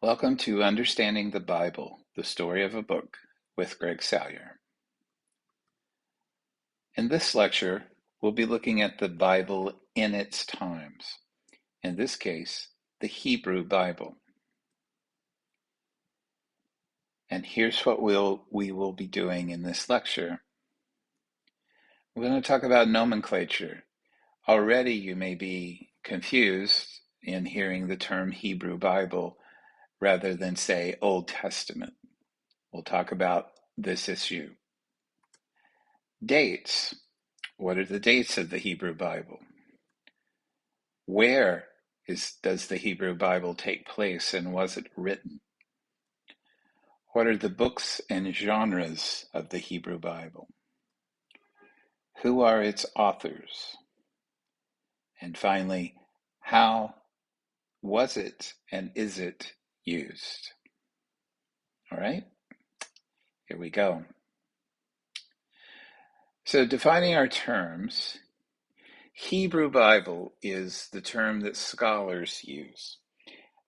Welcome to Understanding the Bible, the Story of a Book with Greg Salyer. In this lecture, we'll be looking at the Bible in its times. In this case, the Hebrew Bible. And here's what we will be doing in this lecture. We're going to talk about nomenclature. Already you may be confused in hearing the term Hebrew Bible rather than say Old Testament. We'll talk about this issue. Dates. What are the dates of the Hebrew Bible? Where does the Hebrew Bible take place and was it written? What are the books and genres of the Hebrew Bible? Who are its authors? And finally, how was it and is it used? All right, here we go. So defining our terms, Hebrew Bible is the term that scholars use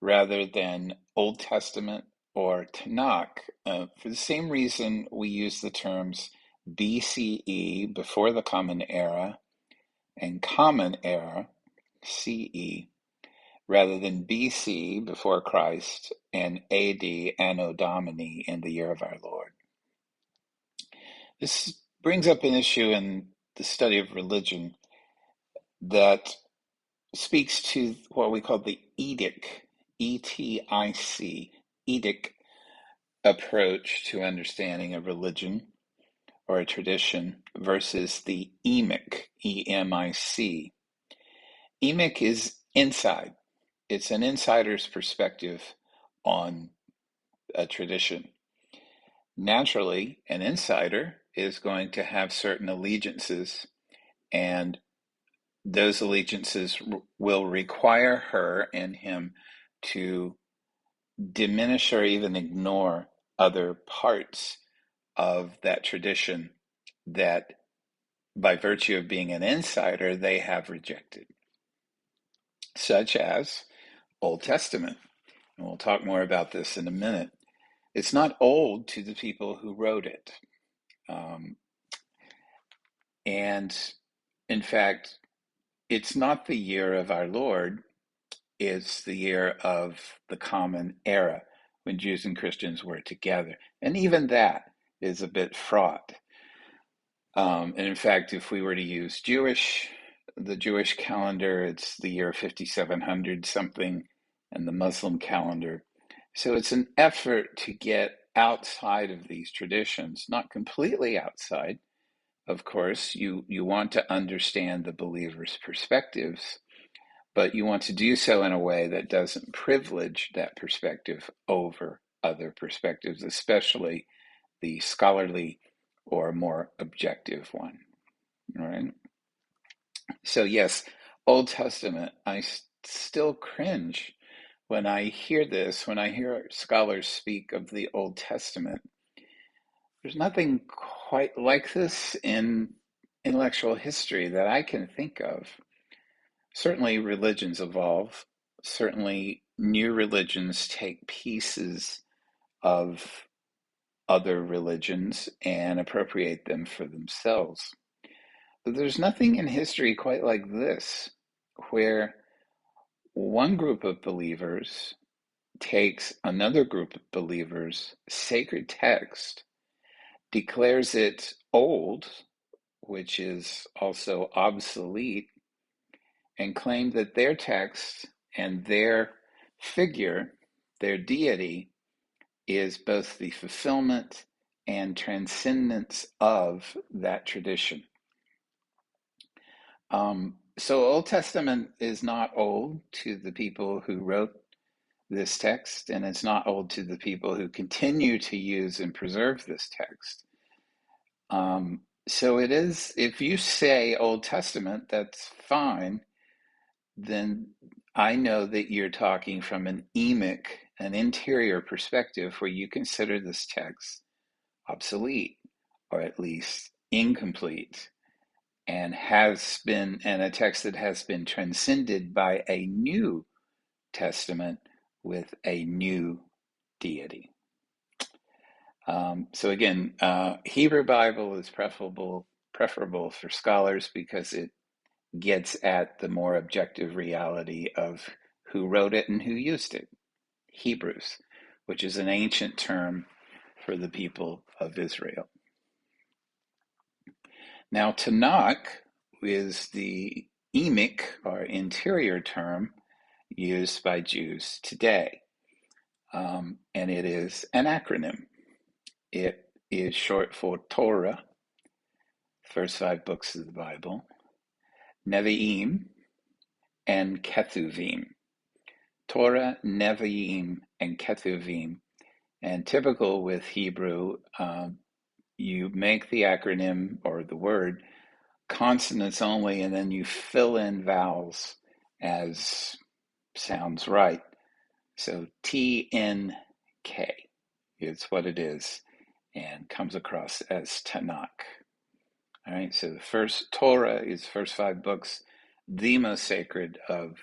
rather than Old Testament or Tanakh, for the same reason we use the terms BCE, before the Common Era, and Common Era, CE, rather than BC, before Christ, and AD, Anno Domini, in the year of our Lord. This brings up an issue in the study of religion that speaks to what we call the Edic, E-T-I-C, Edic approach to understanding a religion or a tradition versus the emic, E-M-I-C. Emic is inside. It's an insider's perspective on a tradition. Naturally, an insider is going to have certain allegiances, and those allegiances will require her and him to diminish or even ignore other parts of that tradition that, by virtue of being an insider, they have rejected, such as Old Testament. And we'll talk more about this in a minute. It's not old to the people who wrote it. And in fact, it's not the year of our Lord, it's the year of the Common Era, when Jews and Christians were together. And even that is a bit fraught. And in fact, if we were to use the Jewish calendar, it's the year 5700 something, and the Muslim calendar. So it's an effort to get outside of these traditions, not completely outside. Of course, you want to understand the believer's perspectives, but you want to do so in a way that doesn't privilege that perspective over other perspectives, especially the scholarly or more objective one. All right. So yes, Old Testament, I still cringe when I hear this, when I hear scholars speak of the Old Testament. There's nothing quite like this in intellectual history that I can think of. Certainly religions evolve. Certainly new religions take pieces of other religions and appropriate them for themselves. But there's nothing in history quite like this, where one group of believers takes another group of believers' sacred text, declares it old, which is also obsolete, and claim that their text and their figure, their deity, is both the fulfillment and transcendence of that tradition. So Old Testament is not old to the people who wrote this text, and it's not old to the people who continue to use and preserve this text. So it is, if you say Old Testament, that's fine, then I know that you're talking from an emic, an interior perspective, where you consider this text obsolete, or at least incomplete, and a text that has been transcended by a new testament with a new deity. So again, Hebrew Bible is preferable for scholars because it gets at the more objective reality of who wrote it and who used it. Hebrews, which is an ancient term for the people of Israel. Now, Tanakh is the emic or interior term used by Jews today, and it is an acronym. It is short for Torah, first 5 books of the Bible, Nevi'im, and Ketuvim. Torah, Nevi'im, and Ketuvim. And typical with Hebrew, you make the acronym or the word consonants only, and then you fill in vowels as sounds right. So TNK is what it is and comes across as Tanakh. All right, so the first Torah is first 5 books, the most sacred of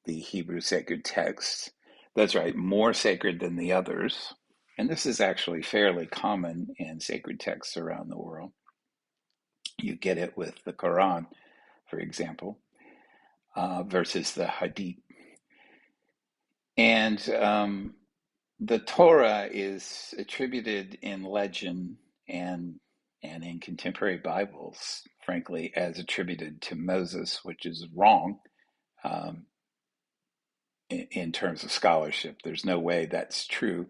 the Hebrew sacred texts. That's right, more sacred than the others. And this is actually fairly common in sacred texts around the world. You get it with the Quran, for example, versus the Hadith. And the Torah is attributed in legend and in contemporary Bibles, frankly, as attributed to Moses, which is wrong in terms of scholarship. There's no way that's true.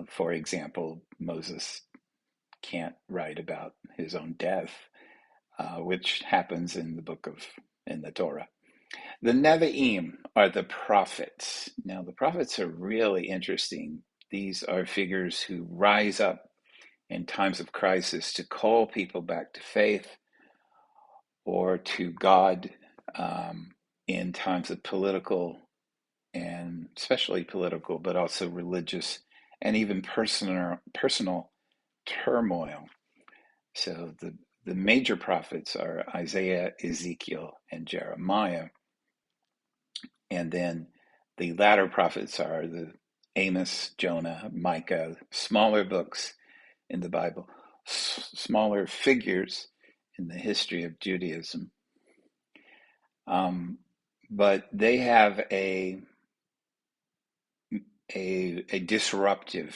For example, Moses can't write about his own death, which happens in the Torah. The Nevi'im are the prophets. Now, the prophets are really interesting. These are figures who rise up in times of crisis to call people back to faith or to God in times of political, and especially political, but also religious and even personal turmoil. So the major prophets are Isaiah, Ezekiel, and Jeremiah. And then the latter prophets are the Amos, Jonah, Micah, smaller books in the Bible, smaller figures in the history of Judaism. But they have a disruptive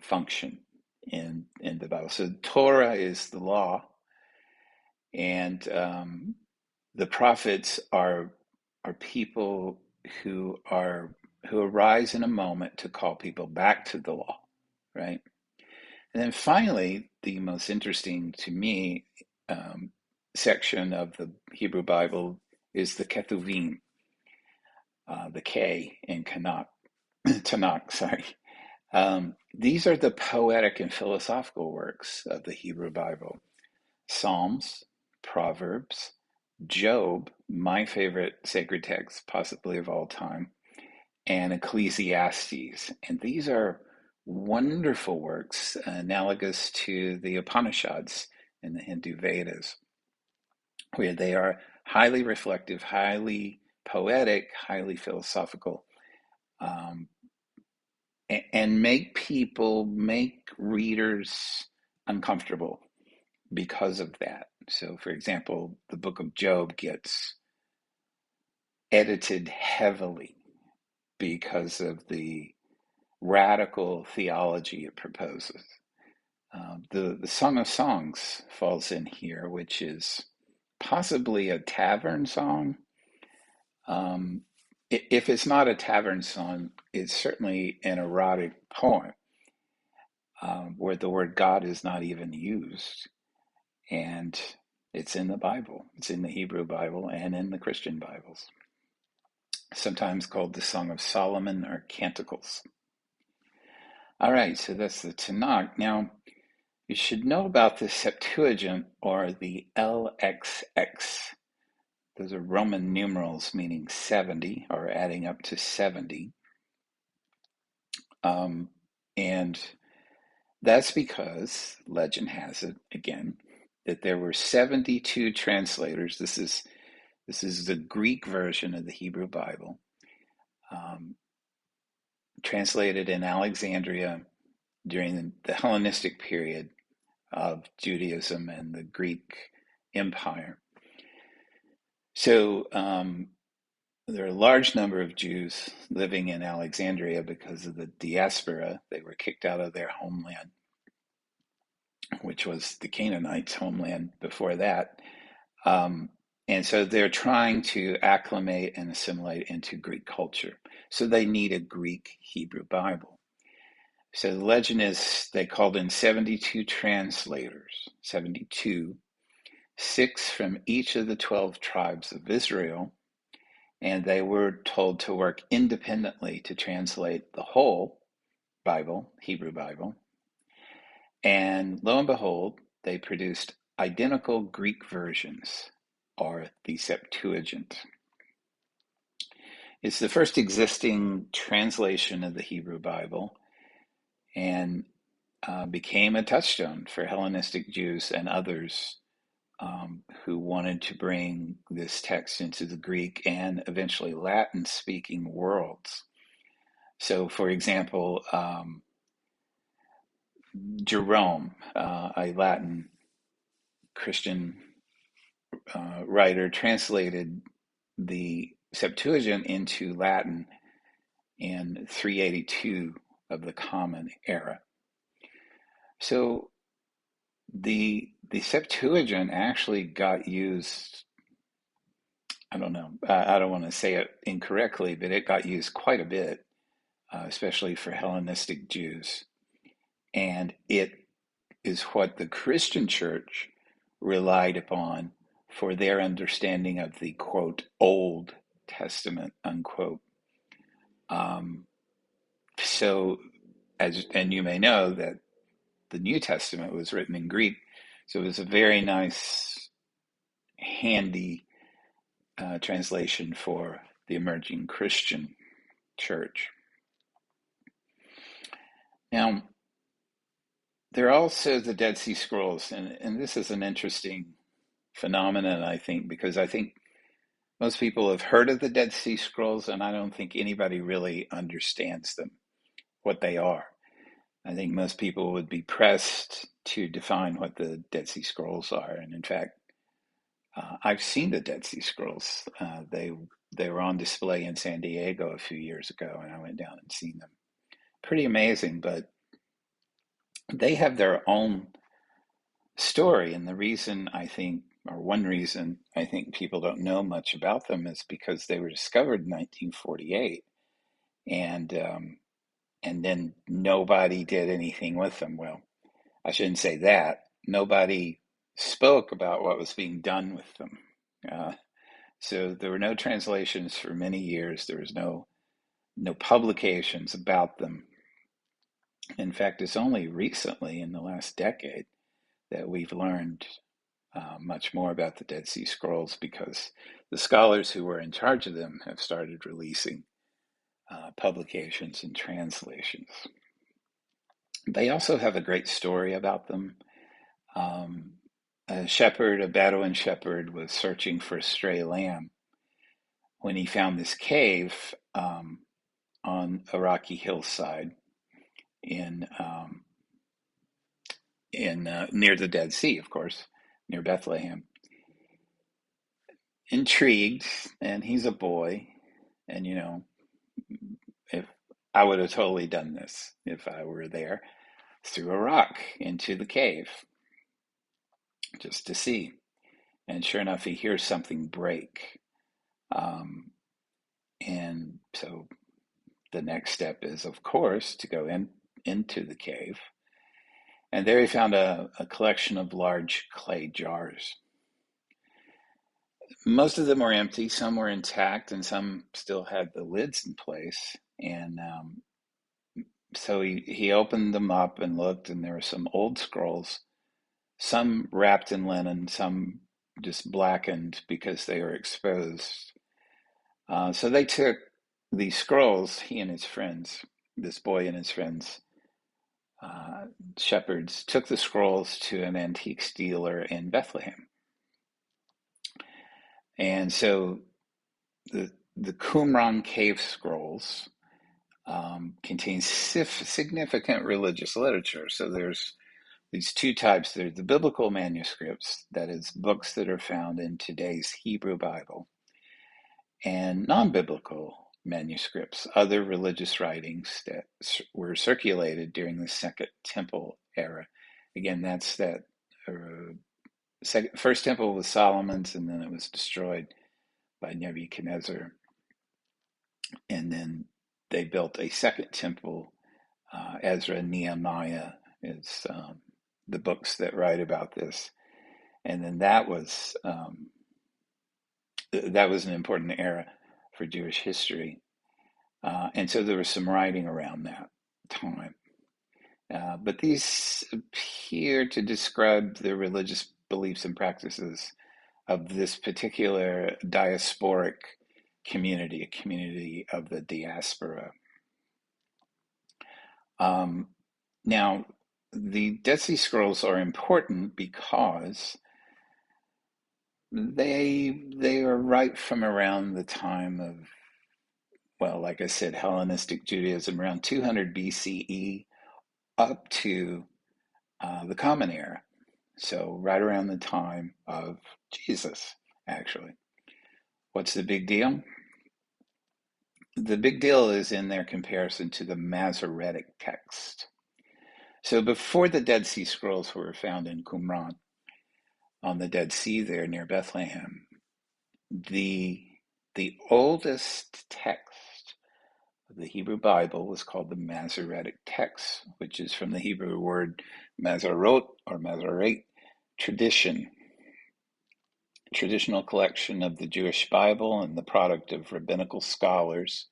function in the Bible. So Torah is the law, and the prophets are people who arise in a moment to call people back to the law, right? And then finally, the most interesting to me section of the Hebrew Bible is the Ketuvim, the K in Tanakh, sorry. These are the poetic and philosophical works of the Hebrew Bible. Psalms, Proverbs, Job, my favorite sacred text possibly of all time, and Ecclesiastes. And these are wonderful works analogous to the Upanishads in the Hindu Vedas, where they are highly reflective, highly poetic, highly philosophical, and make readers uncomfortable because of that. So, for example, the book of Job gets edited heavily because of the radical theology it proposes. The Song of Songs falls in here, which is possibly a tavern song. If it's not a tavern song, it's certainly an erotic poem where the word God is not even used. And it's in the Bible. It's in the Hebrew Bible and in the Christian Bibles. Sometimes called the Song of Solomon or Canticles. All right, so that's the Tanakh. Now, you should know about the Septuagint or the LXX. Those are Roman numerals meaning 70 or adding up to 70. And that's because legend has it, again, that there were 72 translators. This is the Greek version of the Hebrew Bible, translated in Alexandria during the Hellenistic period of Judaism and the Greek Empire. So there are a large number of Jews living in Alexandria because of the diaspora. They were kicked out of their homeland, which was the Canaanites' homeland before that. And so they're trying to acclimate and assimilate into Greek culture. So they need a Greek Hebrew Bible. So the legend is they called in 72 translators, 72, 6 from each of the 12 tribes of Israel, and they were told to work independently to translate the whole Bible, Hebrew Bible. And lo and behold, they produced identical Greek versions, or the Septuagint. It's the first existing translation of the Hebrew Bible and became a touchstone for Hellenistic Jews and others who wanted to bring this text into the Greek and eventually Latin-speaking worlds. So, for example, Jerome, a Latin Christian writer, translated the Septuagint into Latin in 382 of the Common Era. So the Septuagint actually got used, I don't know, I don't want to say it incorrectly, but it got used quite a bit, especially for Hellenistic Jews. And it is what the Christian church relied upon for their understanding of the, quote, Old Testament, unquote. And you may know that the New Testament was written in Greek, so it was a very nice, handy translation for the emerging Christian church. Now, there are also the Dead Sea Scrolls, and this is an interesting phenomenon, I think, because I think most people have heard of the Dead Sea Scrolls, and I don't think anybody really understands them, what they are. I think most people would be pressed to define what the Dead Sea Scrolls are, and in fact, I've seen the Dead Sea Scrolls. They were on display in San Diego a few years ago, and I went down and seen them. Pretty amazing, but they have their own story, and the reason I think, or one reason I think people don't know much about them is because they were discovered in 1948, and then nobody did anything with them. Well, I shouldn't say that. Nobody spoke about what was being done with them. So there were no translations for many years. There was no publications about them. In fact, it's only recently, in the last decade, that we've learned much more about the Dead Sea Scrolls because the scholars who were in charge of them have started releasing publications and translations. They also have a great story about them. A Bedouin shepherd, was searching for a stray lamb when he found this cave on a rocky hillside in near the Dead Sea, of course, near Bethlehem. Intrigued, and he's a boy, and if I would have totally done this if I were there, threw a rock into the cave just to see. And sure enough, he hears something break. And so the next step is, of course, to go into the cave. And there he found a collection of large clay jars. Most of them were empty, some were intact, and some still had the lids in place. And so he opened them up and looked, and there were some old scrolls, some wrapped in linen, some just blackened because they were exposed. So they took these scrolls, he and his friends, this boy and his friends, shepherds, took the scrolls to an antiques dealer in Bethlehem. And so the Qumran cave scrolls contains significant religious literature. So there's these two types. There's the biblical manuscripts, that is, books that are found in today's Hebrew Bible, and non-biblical manuscripts, other religious writings that were circulated during the Second Temple era. Again, that's that first temple was Solomon's, and then it was destroyed by Nebuchadnezzar. And then they built a second temple. Ezra and Nehemiah is the books that write about this. And then that was an important era for Jewish history. And so there was some writing around that time. But these appear to describe the religious beliefs and practices of this particular diasporic community, a community of the diaspora. Now, the Dead Sea Scrolls are important because they are right from around the time of, well, like I said, Hellenistic Judaism, around 200 BCE up to the Common Era. So right around the time of Jesus, actually. What's the big deal? The big deal is in their comparison to the Masoretic text. So before the Dead Sea Scrolls were found in Qumran, on the Dead Sea there near Bethlehem, the oldest text of the Hebrew Bible was called the Masoretic text, which is from the Hebrew word Mazarot or Masoret, tradition. Traditional collection of the Jewish Bible and the product of rabbinical scholars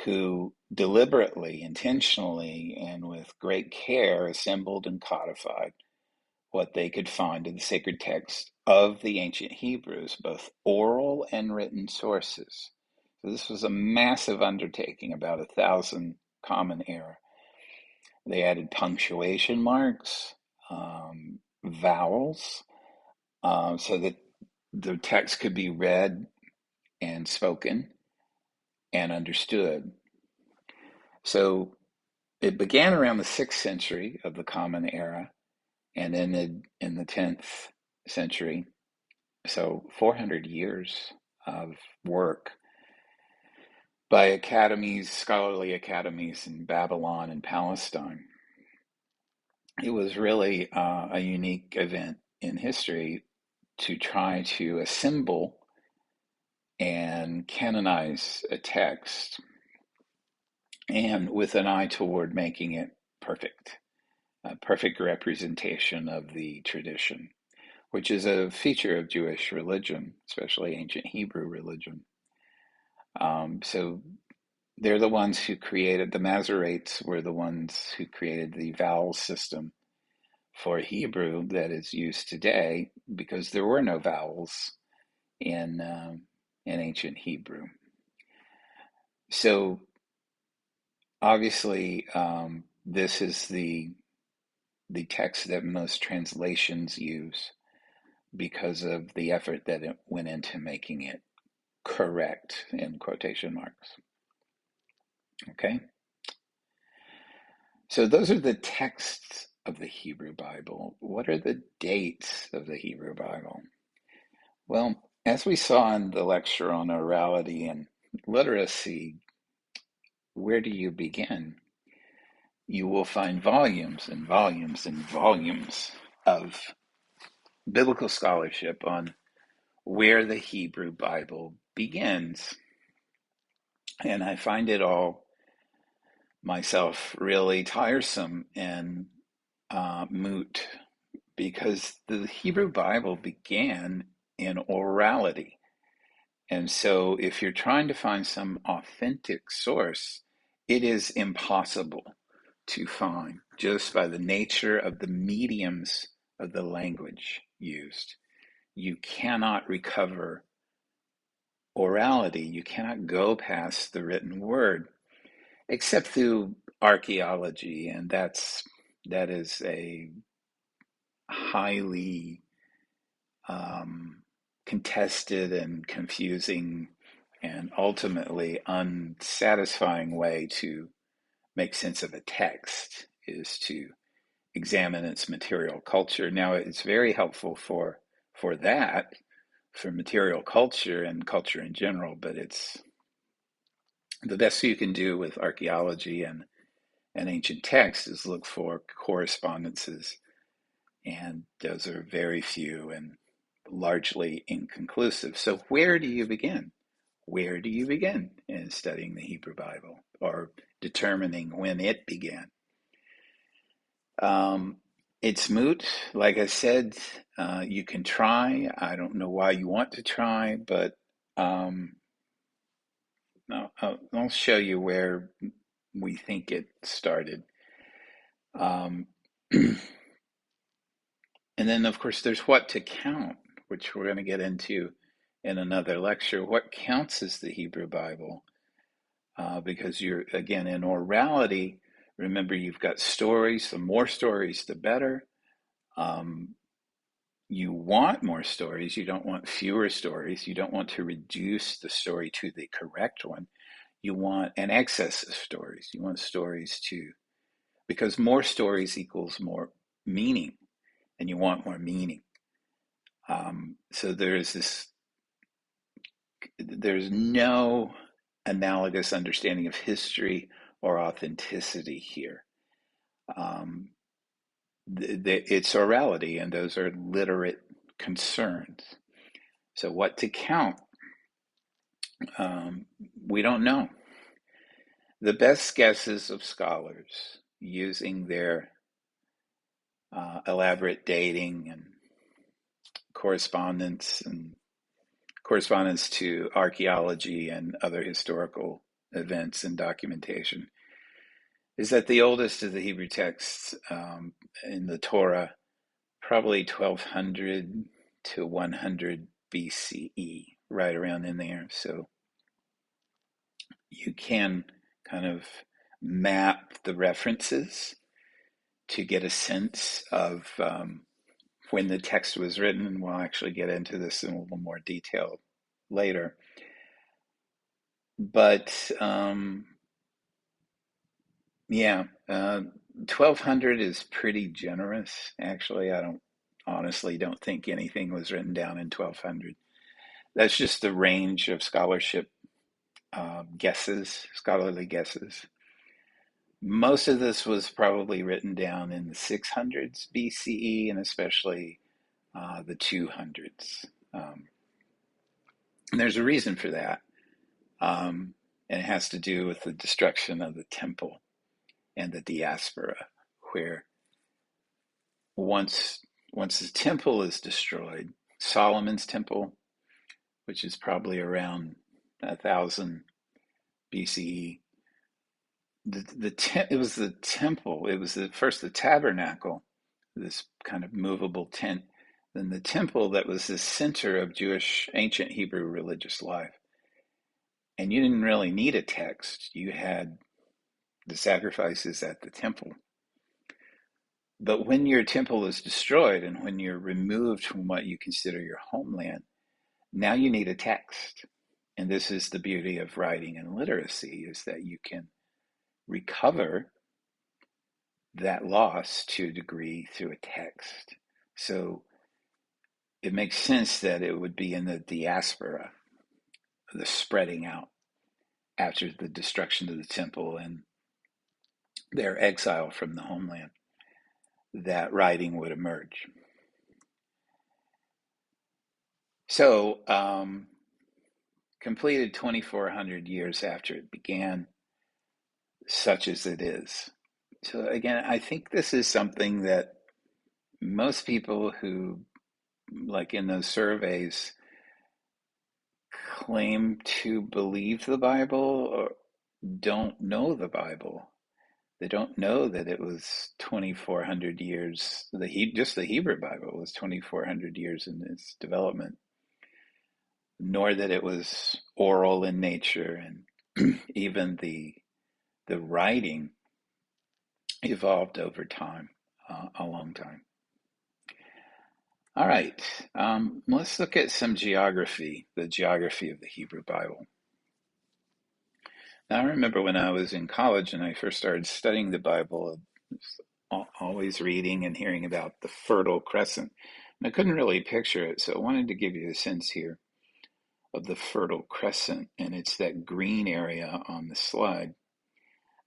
who deliberately, intentionally, and with great care assembled and codified what they could find in the sacred text of the ancient Hebrews, both oral and written sources. So this was a massive undertaking, about 1,000 Common Era. They added punctuation marks, vowels, so that the text could be read and spoken and understood. So it began around the 6th century of the Common Era and ended in the 10th century. So 400 years of work by academies, scholarly academies in Babylon and Palestine. It was really a unique event in history to try to assemble and canonize a text, and with an eye toward making it perfect, a perfect representation of the tradition, which is a feature of Jewish religion, especially ancient Hebrew religion. So they're the ones who created, the Masoretes were the ones who created the vowel system for Hebrew that is used today, because there were no vowels in ancient Hebrew. So obviously, this is the text that most translations use because of the effort that it went into making it correct, in quotation marks. Okay? So those are the texts of the Hebrew Bible. What are the dates of the Hebrew Bible? Well, as we saw in the lecture on orality and literacy, where do you begin? You will find volumes and volumes and volumes of biblical scholarship on where the Hebrew Bible begins. And I find it all myself really tiresome and moot, because the Hebrew Bible began in orality. And so if you're trying to find some authentic source, it is impossible to find just by the nature of the mediums of the language used. You cannot recover orality. You cannot go past the written word, except through archaeology, and that is a highly contested and confusing and ultimately unsatisfying way to make sense of a text is to examine its material culture. Now, it's very helpful for that, for material culture and culture in general, but it's the best you can do with archaeology and ancient texts is look for correspondences, and those are very few and largely inconclusive. So, where do you begin? Where do you begin in studying the Hebrew Bible or determining when it began? Um, it's moot. Like I said, you can try. I don't know why you want to try, but no, I'll show you where we think it started. Um, and then, of course, there's what to count, which we're going to get into in another lecture. What counts as the Hebrew Bible? Because you're, again, in orality, remember you've got stories. The more stories, the better. Um, you want more stories. You don't want fewer stories. You don't want to reduce the story to the correct one. You want an excess of stories. You want stories to, because more stories equals more meaning, and you want more meaning. So there's no analogous understanding of history or authenticity here. Um, it's orality, and those are literate concerns. So, what to count? Um, we don't know. The best guesses of scholars using their elaborate dating and correspondence and correspondence to archaeology and other historical events and documentation is that the oldest of the Hebrew texts in the Torah, probably 1200 to 100 BCE, right around in there. So you can kind of map the references to get a sense of when the text was written, and we'll actually get into this in a little more detail later. But yeah, 1200 is pretty generous, actually. I don't honestly don't think anything was written down in 1200. That's just the range of scholarship guesses, scholarly guesses. Most of this was probably written down in the 600s BCE, and especially the 200s. And there's a reason for that. And it has to do with the destruction of the temple and the diaspora, where once the temple is destroyed, Solomon's temple, which is probably around 1000 BCE, it was the temple. It was first the tabernacle, this kind of movable tent, then the temple that was the center of Jewish ancient Hebrew religious life. And you didn't really need a text. You had the sacrifices at the temple. But when your temple is destroyed and when you're removed from what you consider your homeland, now you need a text. And this is the beauty of writing and literacy, is that you can recover that loss to a degree through a text. So it makes sense that it would be in the diaspora, the spreading out after the destruction of the temple and their exile from the homeland, that writing would emerge. So, completed 2,400 years after it began, such as it is. So, again, I think this is something that most people who, like in those surveys, claim to believe the Bible or don't know the Bible. They don't know that it was 2,400 years. Just the Hebrew Bible was 2,400 years in its development, nor that it was oral in nature, and even the writing evolved over time, a long time. All right, let's look at some geography, the geography of the Hebrew Bible. I remember when I was in college and I first started studying the Bible, I was always reading and hearing about the Fertile Crescent. And I couldn't really picture it, so I wanted to give you a sense here of the Fertile Crescent. And it's that green area on the slide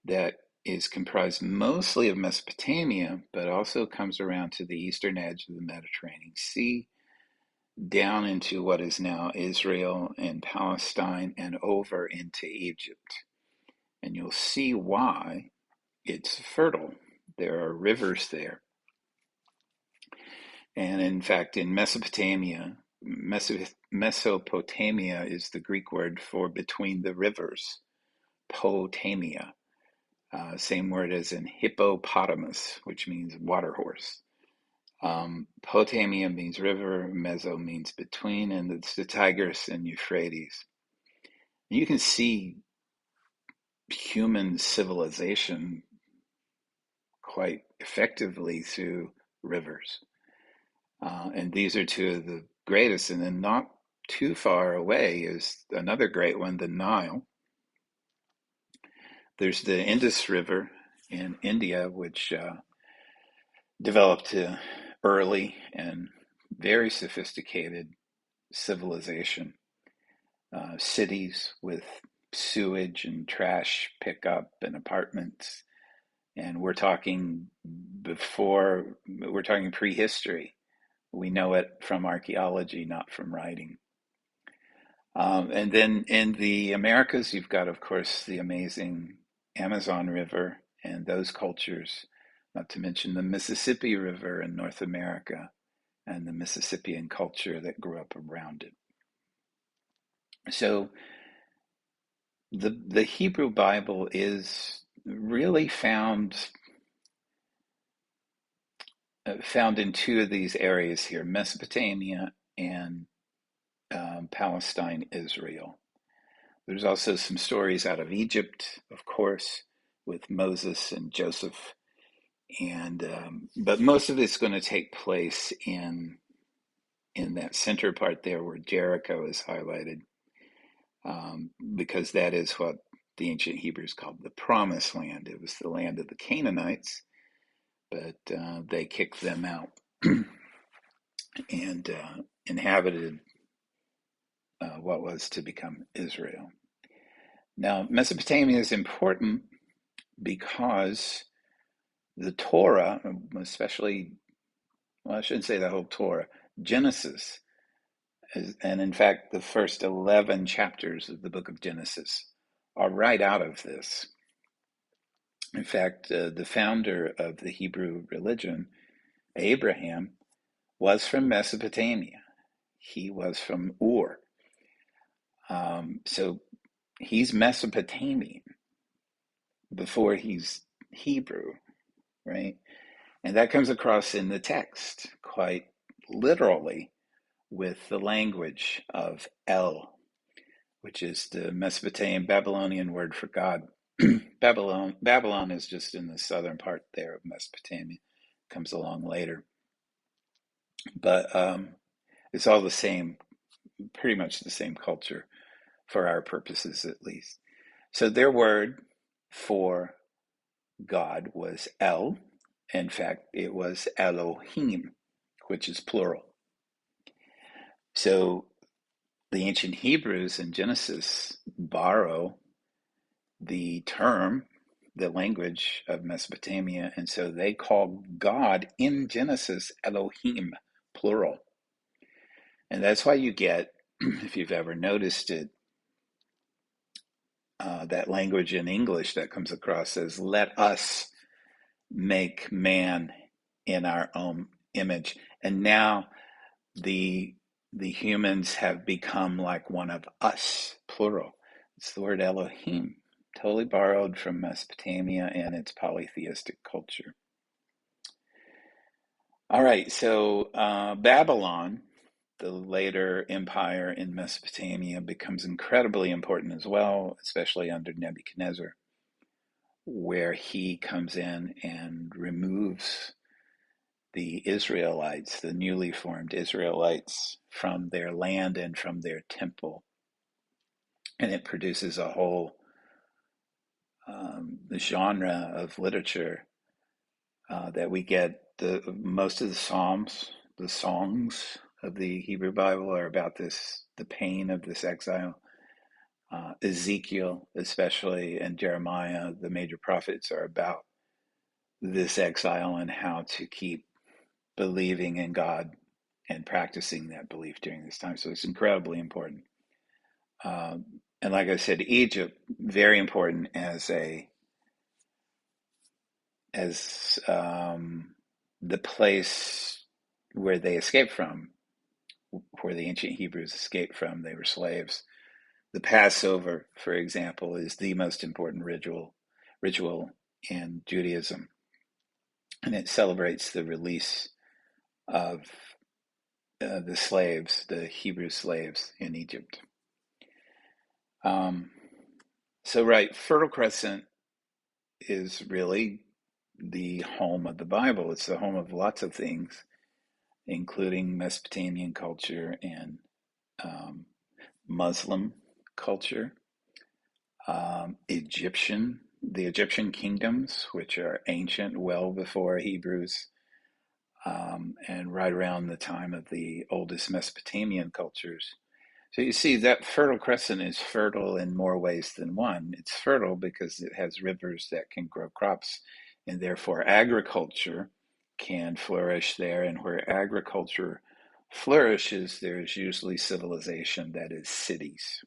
that is comprised mostly of Mesopotamia, but also comes around to the eastern edge of the Mediterranean Sea, down into what is now Israel and Palestine, and over into Egypt. And you'll see why it's fertile. There are rivers there. And in fact, in Mesopotamia, Mesopotamia is the Greek word for between the rivers, potamia. Same word as in hippopotamus, which means water horse. Potamia means river, meso means between, and it's the Tigris and Euphrates. And you can see human civilization quite effectively through rivers. And these are two of the greatest. And then not too far away is another great one, the Nile. There's the Indus River in India, which developed early and very sophisticated civilization. Cities with sewage and trash pickup and apartments. And we're talking prehistory. We know it from archaeology, not from writing. And then in the Americas, you've got, of course, the amazing Amazon River and those cultures, not to mention the Mississippi River in North America and the Mississippian culture that grew up around it. So the Hebrew Bible is really found in two of these areas here, Mesopotamia and Palestine, Israel. There's also some stories out of Egypt, of course, with Moses and Joseph, and but most of it's going to take place in that center part there where Jericho is highlighted, because that is what the ancient Hebrews called the Promised Land. It was the land of the Canaanites, but they kicked them out and inhabited what was to become Israel. Now, Mesopotamia is important because the Torah, especially, well, I shouldn't say the whole Torah, Genesis, and in fact, the first 11 chapters of the book of Genesis are right out of this. In fact, the founder of the Hebrew religion, Abraham, was from Mesopotamia. He was from Ur. So he's Mesopotamian before he's Hebrew, right? And that comes across in the text quite literally with the language of El, which is the Mesopotamian Babylonian word for God. Babylon is just in the southern part there of Mesopotamia, comes along later. But it's all the same, pretty much the same culture for our purposes at least. So their word for God was El. In fact, it was Elohim, which is plural. So the ancient Hebrews in Genesis borrow the term, the language of Mesopotamia, and so they call God in Genesis Elohim, plural. And that's why you get, if you've ever noticed it, that language in English that comes across as let us make man in our own image. And now the humans have become like one of us, plural. It's the word Elohim, totally borrowed from Mesopotamia and its polytheistic culture. All right, so Babylon, the later empire in Mesopotamia, becomes incredibly important as well, especially under Nebuchadnezzar, where he comes in and removes the Israelites, the newly formed Israelites, from their land and from their temple. And it produces a whole the genre of literature that we get. The most of the Psalms, the songs of the Hebrew Bible are about this, the pain of this exile. Ezekiel, especially, and Jeremiah, the major prophets, are about this exile and how to keep believing in God and practicing that belief during this time. So it's incredibly important. And like I said, Egypt, very important as the place where they escaped from, where the ancient Hebrews escaped from. They were slaves. The Passover, for example, is the most important ritual in Judaism, and it celebrates the release of the slaves, the Hebrew slaves in Egypt. Um, right, Fertile Crescent is really the home of the Bible. It's the home of lots of things, including Mesopotamian culture and um, Muslim culture, the Egyptian kingdoms, which are ancient, well before Hebrews, and right around the time of the oldest Mesopotamian cultures. So you see that Fertile Crescent is fertile in more ways than one. It's fertile because it has rivers that can grow crops, and therefore agriculture can flourish there. And where agriculture flourishes, there's usually civilization, that is, cities.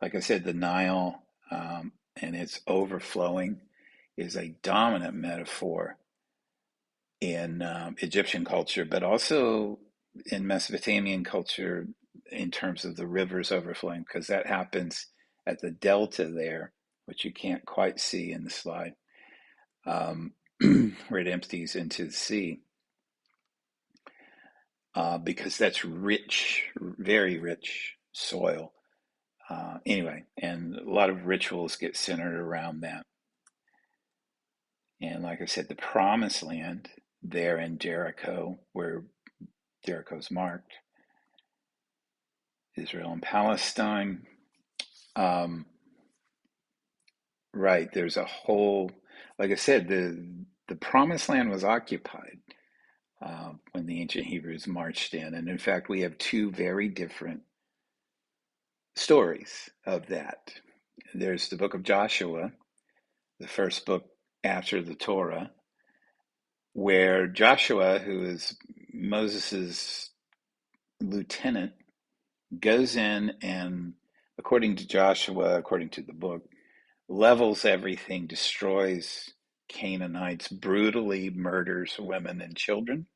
Like I said, the Nile and its overflowing is a dominant metaphor in Egyptian culture, but also in Mesopotamian culture in terms of the rivers overflowing, because that happens at the delta there, which you can't quite see in the slide, where it empties into the sea, because that's rich, very rich soil. Anyway, and a lot of rituals get centered around that. And like I said, the promised land there in Jericho, where Jericho's marked, Israel and Palestine. Right, there's a whole, like I said, the promised land was occupied when the ancient Hebrews marched in. And in fact, we have two very different stories of that. There's the book of Joshua, the first book after the Torah, where Joshua, who is Moses's lieutenant, goes in and, according to Joshua, according to the book, levels everything, destroys Canaanites, brutally murders women and children,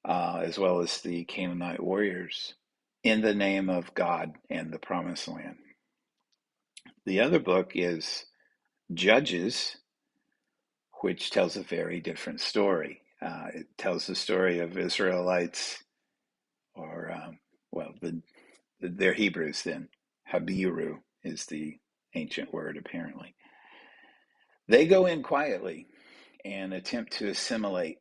as well as the Canaanite warriors, in the name of God and the Promised Land. The other book is Judges, which tells a very different story. It tells the story of Israelites, or, they're Hebrews then. Habiru is the ancient word, apparently. They go in quietly and attempt to assimilate,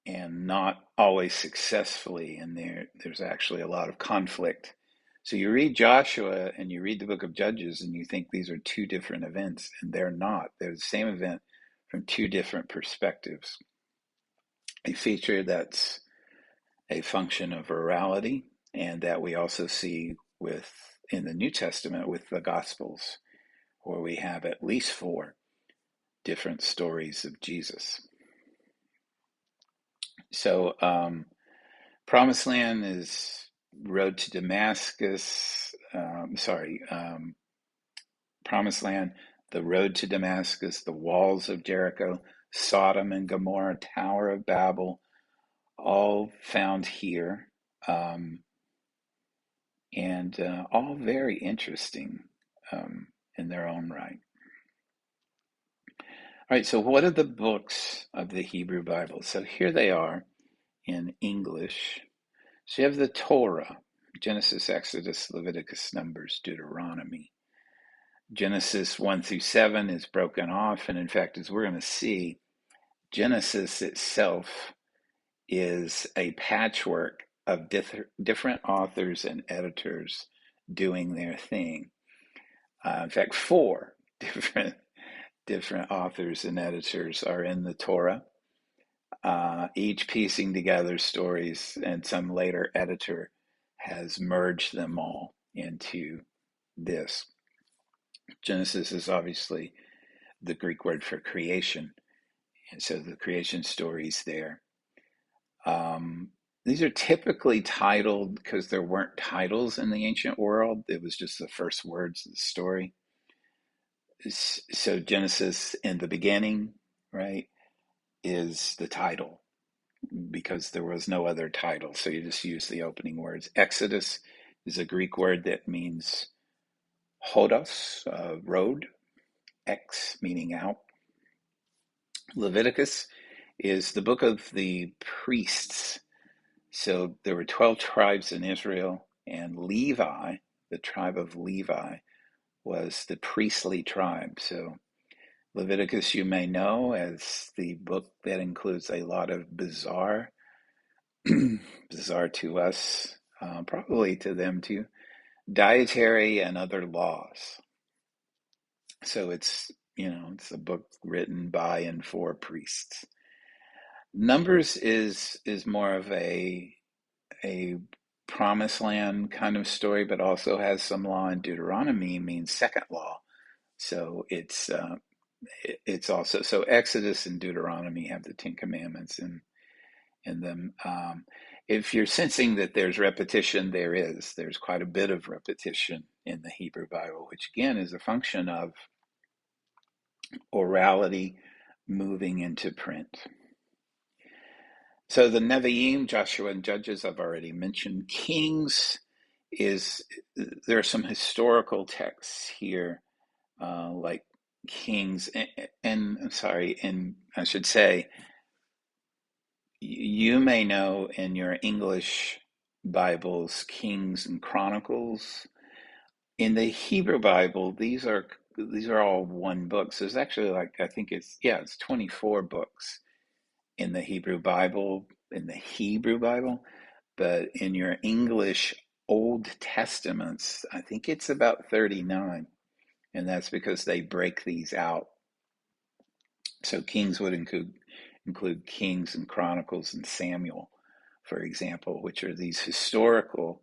and not always successfully, and there's actually a lot of conflict. So you read Joshua and you read the book of Judges and you think these are two different events, and they're not. They're the same event from two different perspectives. A feature that's a function of orality, and that we also see in the New Testament with the Gospels, where we have at least four different stories of Jesus. So, Promised Land is road to Damascus. Promised Land, the road to Damascus, the walls of Jericho, Sodom and Gomorrah, Tower of Babel, all found here, and all very interesting in their own right. All right, so what are the books of the Hebrew Bible? So here they are in English. So you have the Torah, Genesis, Exodus, Leviticus, Numbers, Deuteronomy. Genesis 1 through 7 is broken off, and in fact, as we're going to see, Genesis itself is a patchwork of different authors and editors doing their thing. In fact, four different authors and editors are in the Torah, each piecing together stories, and some later editor has merged them all into this. Genesis is obviously the Greek word for creation, and so the creation stories there. These are typically titled because there weren't titles in the ancient world. It was just the first words of the story. So Genesis in the beginning, right, is the title because there was no other title. So you just use the opening words. Exodus is a Greek word that means hodos, road, ex meaning out. Leviticus is the book of the priests. So there were 12 tribes in Israel, and Levi, the tribe of Levi, was the priestly tribe. So Leviticus, you may know as the book that includes a lot of bizarre, bizarre to us, probably to them too, dietary and other laws. So it's a book written by and for priests. Numbers is more of a promised land kind of story, but also has some law. And Deuteronomy means second law, so it's also so Exodus and Deuteronomy have the Ten Commandments in them. If you're sensing that there's repetition, there's quite a bit of repetition in the Hebrew Bible, which again is a function of orality moving into print. So the Nevi'im, Joshua and Judges, I've already mentioned. Kings there are some historical texts here, like Kings, and I'm sorry, and I should say, you may know in your English Bibles, Kings and Chronicles. In the Hebrew Bible, these are all one book. So there's actually it's 24 books in the Hebrew Bible, but in your English Old Testaments, I think it's about 39, and that's because they break these out. So Kings would include Kings and Chronicles and Samuel, for example, which are these historical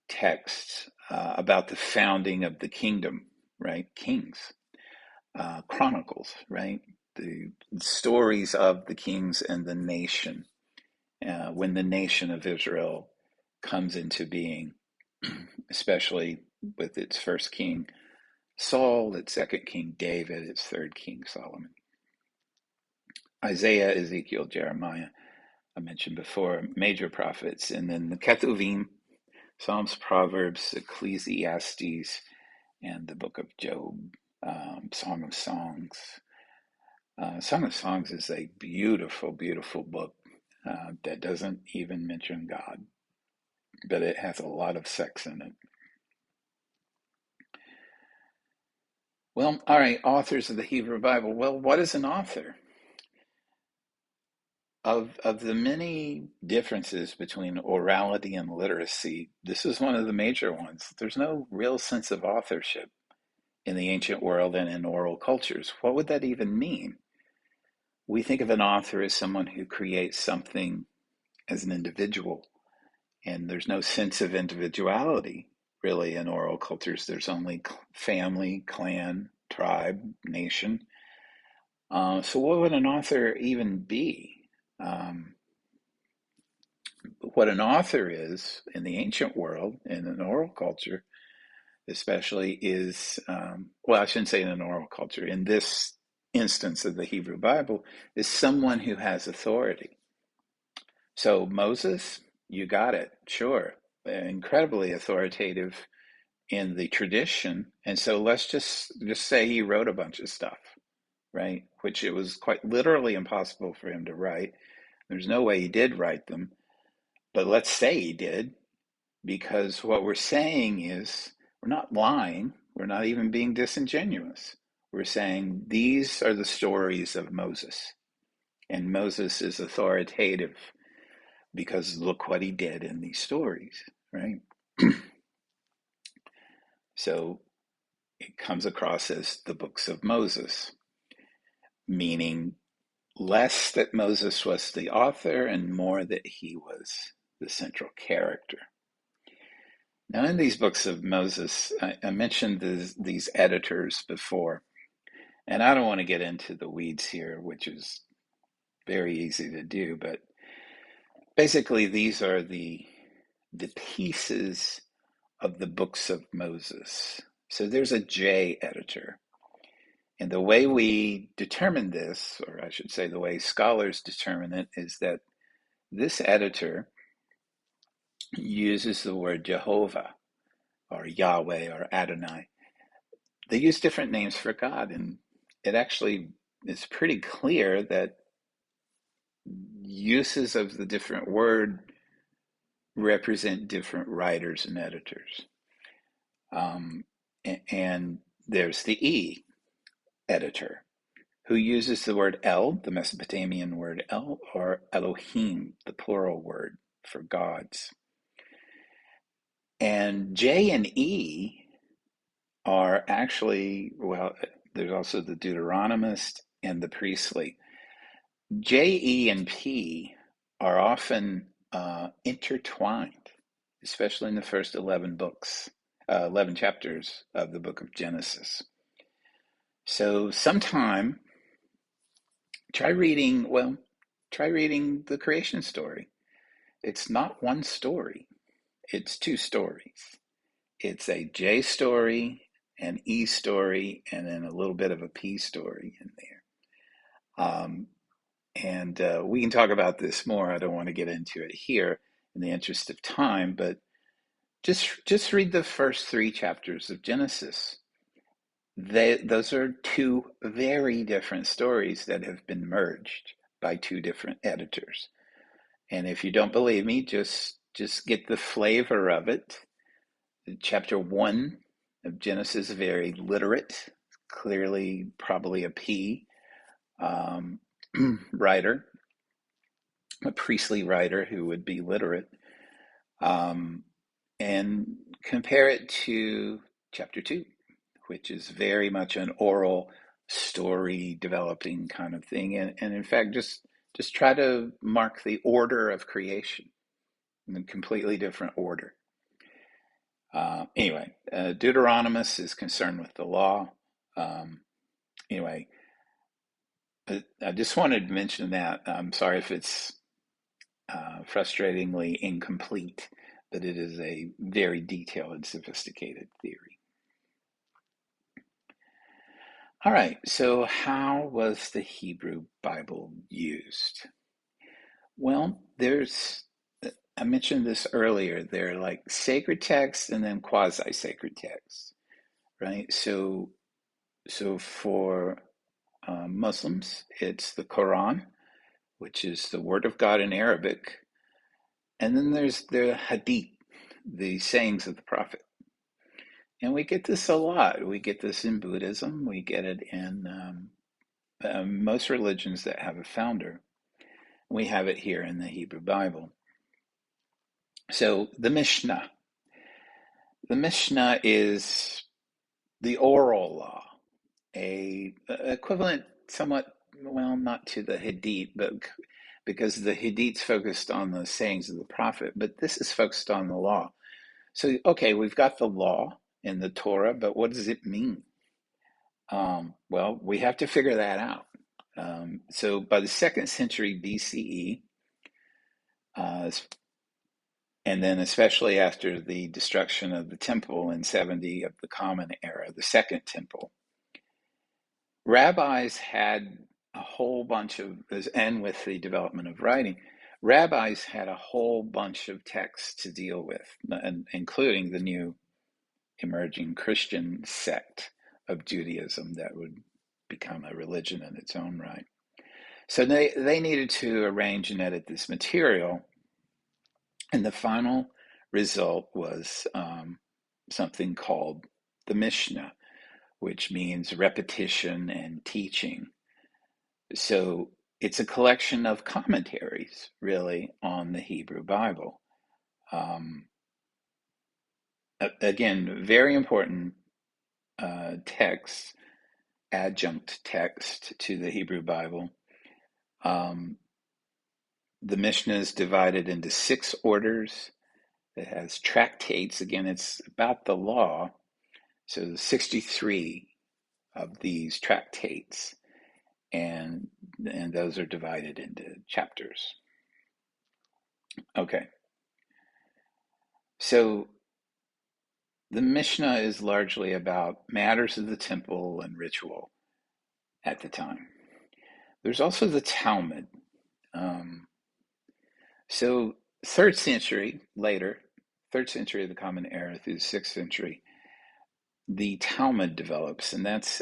texts about the founding of the kingdom, right? Kings, Chronicles, right? The stories of the kings and the nation, when the nation of Israel comes into being, especially with its first king Saul, its second king David, its third king Solomon. Isaiah, Ezekiel, Jeremiah, I mentioned before, major prophets, and then the Ketuvim, Psalms, Proverbs, Ecclesiastes, and the book of Job, Song of Songs. Song of Songs is a beautiful, beautiful book that doesn't even mention God, but it has a lot of sex in it. Well, all right, authors of the Hebrew Bible. Well, what is an author? Of the many differences between orality and literacy, this is one of the major ones. There's no real sense of authorship in the ancient world and in oral cultures. What would that even mean? We think of an author as someone who creates something as an individual, and there's no sense of individuality really in oral cultures. There's only family, clan, tribe, nation. So what would an author even be? What an author is in the ancient world, in an oral culture especially, is, well, I shouldn't say in an oral culture, in this instance of the Hebrew Bible, is someone who has authority. So Moses, you got it, sure, incredibly authoritative in the tradition. And so let's just say he wrote a bunch of stuff, right? Which it was quite literally impossible for him to write. There's no way he did write them, but let's say he did, because what we're saying is we're not lying. We're not even being disingenuous. We're saying these are the stories of Moses, and Moses is authoritative because look what he did in these stories, right? So it comes across as the books of Moses, meaning less that Moses was the author and more that he was the central character. Now, in these books of Moses, I mentioned these editors before, and I don't want to get into the weeds here, which is very easy to do, but basically these are the pieces of the books of Moses. So there's a J editor. And the way we determine this, or I should say the way scholars determine it, is that this editor uses the word Jehovah or Yahweh or Adonai. They use different names for God, and it actually is pretty clear that uses of the different word represent different writers and editors. And there's the E editor, who uses the word El, the Mesopotamian word El, or Elohim, the plural word for gods. And J and E are actually, well, there's also the Deuteronomist and the priestly. J, E, and P are often intertwined, especially in the first 11 books, 11 chapters of the book of Genesis. So sometime try reading the creation story. It's not one story, it's two stories. It's a J story, an E story, and then a little bit of a P story in there. And we can talk about this more. I don't want to get into it here in the interest of time, but just read the first 3 chapters of Genesis. Those are two very different stories that have been merged by 2 different editors. And if you don't believe me, just get the flavor of it. Chapter 1 of Genesis, very literate, clearly probably a P writer, a priestly writer who would be literate. And compare it to chapter 2, which is very much an oral story developing kind of thing. And in fact, just try to mark the order of creation in a completely different order. Anyway, Deuteronomist is concerned with the law. Anyway, I just wanted to mention that. I'm sorry if it's frustratingly incomplete, but it is a very detailed and sophisticated theory. All right, so how was the Hebrew Bible used? Well, I mentioned this earlier, there are like sacred texts and then quasi-sacred texts, right? So for Muslims, it's the Quran, which is the Word of God in Arabic, and then there's the Hadith, the sayings of the Prophet. And we get this a lot. We get this in Buddhism. We get it in most religions that have a founder. We have it here in the Hebrew Bible. So the Mishnah. The Mishnah is the oral law, a equivalent somewhat, well, not to the Hadith, but because the Hadith's focused on the sayings of the Prophet, but this is focused on the law. So, okay, we've got the law in the Torah, but what does it mean? Well, we have to figure that out. So by the 2nd century BCE, and then especially after the destruction of the temple in 70 of the Common Era, the Second Temple, rabbis had a whole bunch of, and with the development of writing, rabbis had a whole bunch of texts to deal with, including the new emerging Christian sect of Judaism that would become a religion in its own right. So they needed to arrange and edit this material, and the final result was something called the Mishnah, which means repetition and teaching. So it's a collection of commentaries, really, on the Hebrew Bible. Again, very important text, adjunct text to the Hebrew Bible. Um, the Mishnah is divided into 6 orders. It has tractates. Again, it's about the law. So 63 of these tractates, and those are divided into chapters. Okay. So the Mishnah is largely about matters of the temple and ritual at the time. There's also the Talmud. Um, so, third century later, third century of the Common Era through the 6th century, the Talmud develops, and that's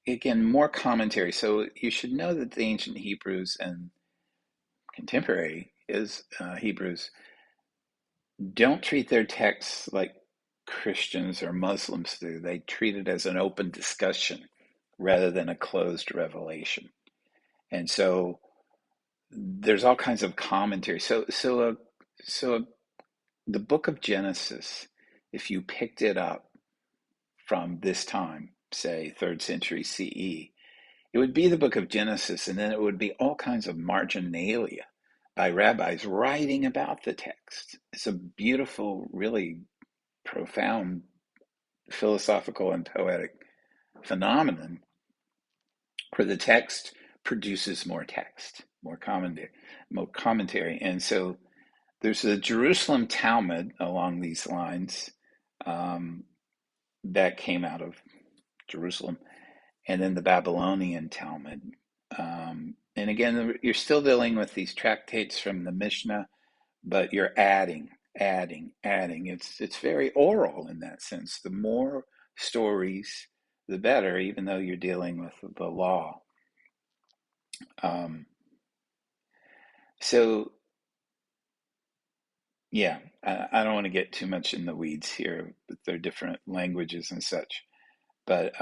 again, more commentary. So you should know that the ancient Hebrews and contemporary Hebrews don't treat their texts like Christians or Muslims do. They treat it as an open discussion rather than a closed revelation. And so there's all kinds of commentary. So the book of Genesis, if you picked it up from this time, say 3rd century CE, it would be the book of Genesis, and then it would be all kinds of marginalia by rabbis writing about the text. It's a beautiful, really profound philosophical and poetic phenomenon where the text produces more text, more commentary. And so there's a Jerusalem Talmud along these lines um, that came out of Jerusalem, and then the Babylonian Talmud. And again, you're still dealing with these tractates from the Mishnah, but you're adding. It's very oral in that sense. The more stories, the better, even though you're dealing with the law. Um, so, yeah, I don't want to get too much in the weeds here, but they're different languages and such. But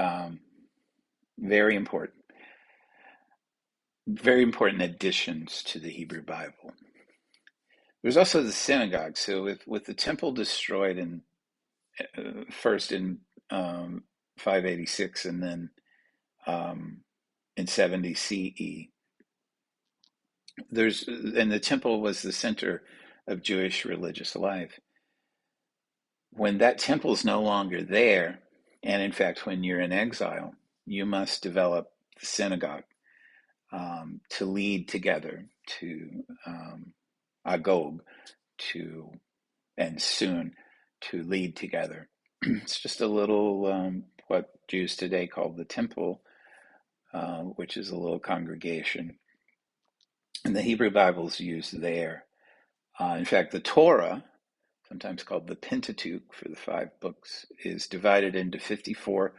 very important, very important additions to the Hebrew Bible. There's also the synagogue. So with the temple destroyed in first in 586 and then um, in 70 CE, and the temple was the center of Jewish religious life. When that temple is no longer there, and in fact, when you're in exile, you must develop the synagogue to lead together to agog, to and soon to lead together. It's just a little what Jews today call the temple, which is a little congregation. And the Hebrew Bible is used there. In fact, the Torah, sometimes called the Pentateuch for the 5 books, is divided into 54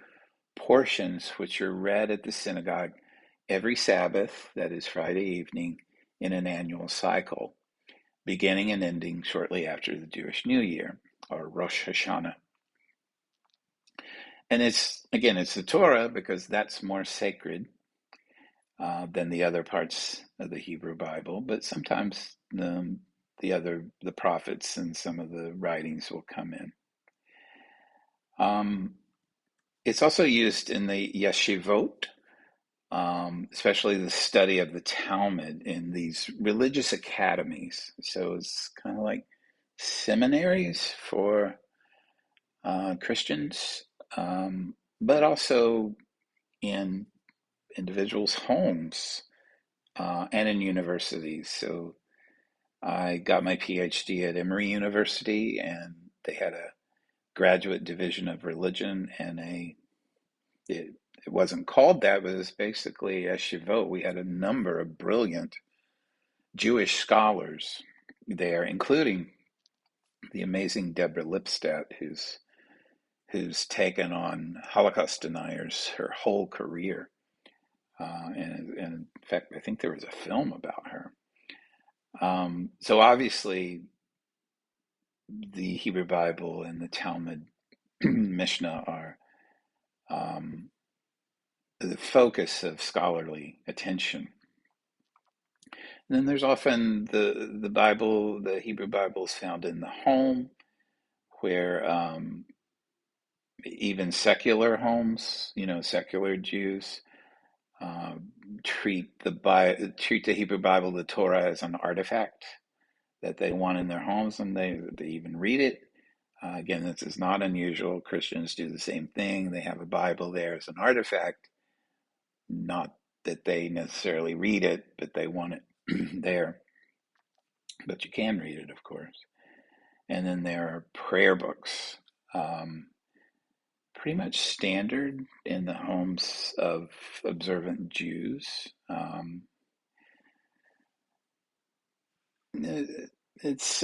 portions, which are read at the synagogue every Sabbath, that is Friday evening, in an annual cycle, beginning and ending shortly after the Jewish New Year, or Rosh Hashanah. And it's the Torah because that's more sacred than the other parts of the Hebrew Bible, but sometimes the prophets and some of the writings will come in. It's also used in the yeshivot, especially the study of the Talmud in these religious academies. So it's kind of like seminaries for Christians, but also in individuals' homes and in universities. So I got my PhD at Emory University, and they had a graduate division of religion, and it wasn't called that, but it was basically a shivot. We had a number of brilliant Jewish scholars there, including the amazing Deborah Lipstadt, who's taken on Holocaust deniers her whole career. And in fact, I think there was a film about her. So obviously, the Hebrew Bible and the Talmud Mishnah are the focus of scholarly attention. And then there's often the Bible, the Hebrew Bible is found in the home, where even secular homes, secular Jews, uh, treat the Hebrew Bible, the Torah, as an artifact that they want in their homes, and they even read it. Again, this is not unusual. Christians do the same thing. They have a Bible there as an artifact, not that they necessarily read it, but they want it there. But you can read it, of course. And then there are prayer books, um, pretty much standard in the homes of observant Jews. It's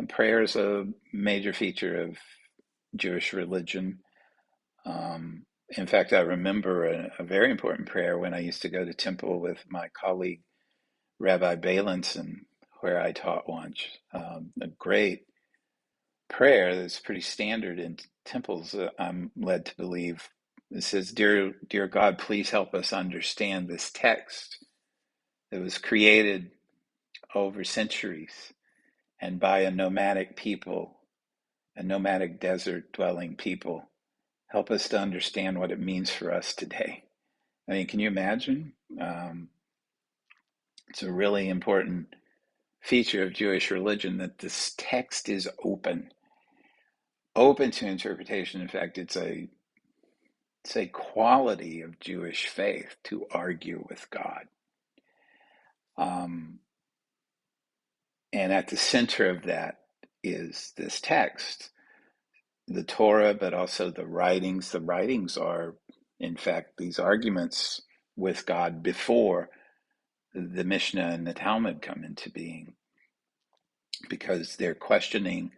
prayer is a major feature of Jewish religion. In fact, I remember a very important prayer when I used to go to temple with my colleague Rabbi Balinson, where I taught once. A great prayer that's pretty standard in temples. I'm led to believe. It says, "Dear God, please help us understand this text that was created over centuries and by a nomadic people, a nomadic desert dwelling people. Help us to understand what it means for us today." I mean, can you imagine? It's a really important feature of Jewish religion that this text is open to interpretation. In fact, it's a quality of Jewish faith to argue with God. Um, and at the center of that is this text, the Torah, but also the writings. The writings are, in fact, these arguments with God before the Mishnah and the Talmud come into being, because they're questioning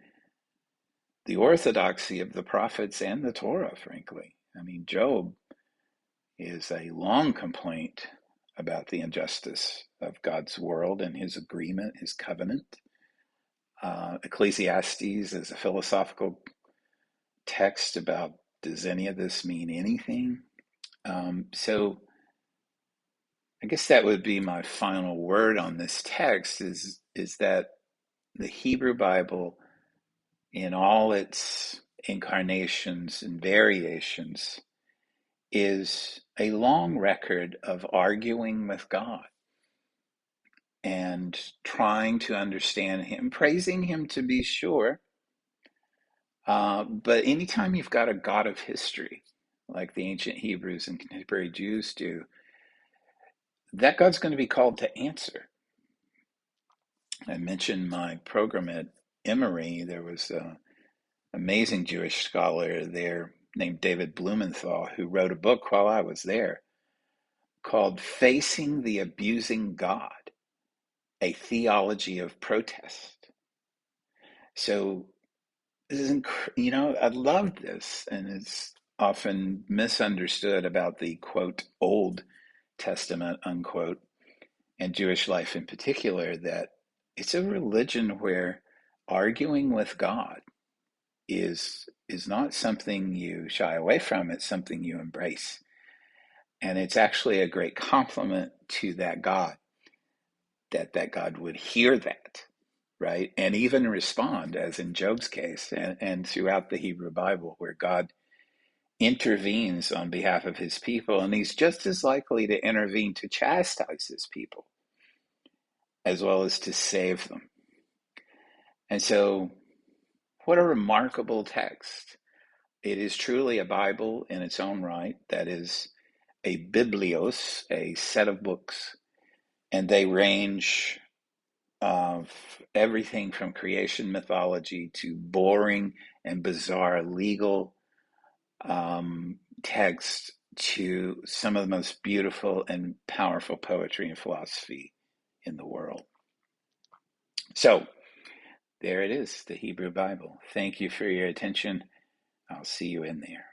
the orthodoxy of the prophets and the Torah, frankly. I mean, Job is a long complaint about the injustice of God's world and his agreement, his covenant. Ecclesiastes is a philosophical text about, does any of this mean anything? So I guess that would be my final word on this text is that the Hebrew Bible, in all its incarnations and variations, is a long record of arguing with God and trying to understand him, praising him to be sure. But anytime you've got a God of history, like the ancient Hebrews and contemporary Jews do, that God's going to be called to answer. I mentioned my program at Emory. There was an amazing Jewish scholar there named David Blumenthal who wrote a book while I was there called Facing the Abusing God, a Theology of Protest. So this is, I love this, and it's often misunderstood about the, quote, Old Testament, unquote, and Jewish life in particular, that it's a religion where arguing with God is not something you shy away from, it's something you embrace. And it's actually a great compliment to that God, that God would hear that, right? And even respond, as in Job's case, and throughout the Hebrew Bible, where God intervenes on behalf of his people, and he's just as likely to intervene to chastise his people as well as to save them. And so, what a remarkable text. It is truly a Bible in its own right, that is a biblios, a set of books, and they range of everything from creation mythology to boring and bizarre legal texts to some of the most beautiful and powerful poetry and philosophy in the world. So there it is, the Hebrew Bible. Thank you for your attention. I'll see you in there.